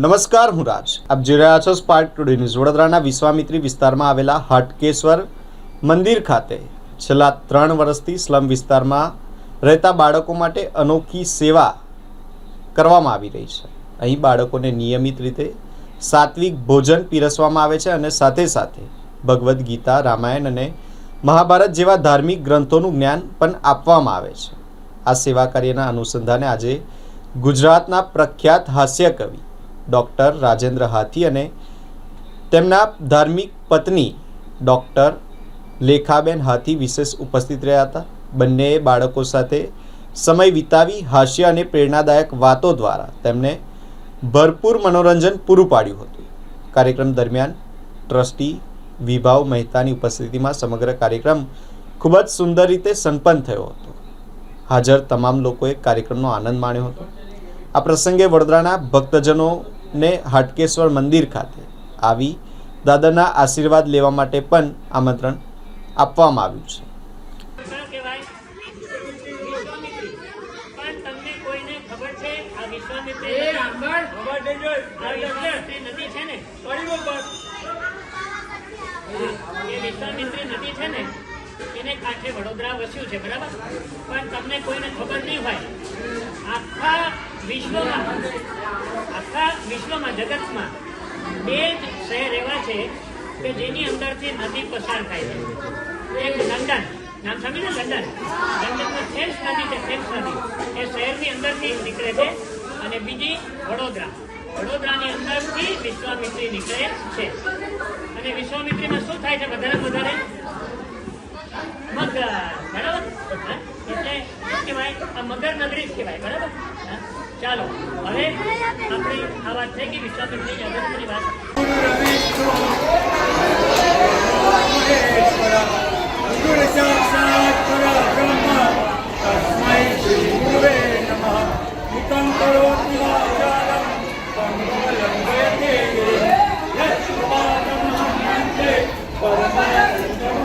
નમસ્કાર, હું રાજ. આપ જોઈ રહ્યા છો સ્પાર્ક ટુડે ન્યૂઝ. વડોદરાના વિશ્વામિત્રી વિસ્તારમાં આવેલા હાટકેશ્વર મંદિર ખાતે છેલ્લા 3 વર્ષથી સ્લમ વિસ્તારમાં રહેતા બાળકો માટે અનોખી સેવા કરવામાં આવી રહી છે. અહીં બાળકોને નિયમિત રીતે સાત્વિક ભોજન પીરસવામાં આવે છે અને સાથે સાથે ભગવદ્ ગીતા, રામાયણ અને મહાભારત જેવા ધાર્મિક ગ્રંથોનું જ્ઞાન પણ આપવામાં આવે છે. આ સેવા કાર્યના અનુસંધાને આજે ગુજરાતના પ્રખ્યાત હાસ્ય કવિ ડૉક્ટર રાજેન્દ્ર હાથી અને તેમના ધાર્મિક પત્ની ડૉક્ટર લેખાબેન હાથી વિશેષ ઉપસ્થિત રહ્યા હતા. બંનેએ બાળકો સાથે સમય વિતાવી હાસ્ય અને પ્રેરણાદાયક વાતો દ્વારા તેમને ભરપૂર મનોરંજન પૂરું પાડ્યું હતું. કાર્યક્રમ દરમિયાન ટ્રસ્ટી વિભાવ મહેતાની ઉપસ્થિતિમાં સમગ્ર કાર્યક્રમ ખૂબ જ સુંદર રીતે સંપન્ન થયો હતો. હાજર તમામ લોકોએ કાર્યક્રમનો આનંદ માણ્યો હતો. આ પ્રસંગે વડોદરાના ભક્તજનોને હાટકેશ્વર મંદિર ખાતે આવી દાદાના આશીર્વાદ લેવા માટે પણ આમંત્રણ આપવામાં આવ્યું છે. વિશ્વામિત્રી નદી છે ને એને કાંઠે વડોદરા વસ્યું છે, બરાબર? પણ તમને કોઈને ખબર નહીં હોય, આખા વિશ્વમાં જગતમાં 2 જ શહેર એવા છે કે જેની અંદરથી નદી પસાર થાય છે. એક લંડન, નામ સાંભળ્યું ને? લંડનમાં થેમ્સ નદી છે. થેમ્સ નદી એ શહેરની અંદરથી નીકળે છે. અને બીજી વડોદરાની અંદરથી વિશ્વામિત્રી નીકળે છે. અને વિશ્વામિત્રીમાં શું થાય છે? વધારે મગર, બરાબર? એટલે શું કહેવાય? આ મગર નગરી જ કહેવાય, બરાબર? ચાલો, હવે આપણી આ વાત થઈ ગઈ વિશ્વામિત્રીની અગત્યની વાત. Para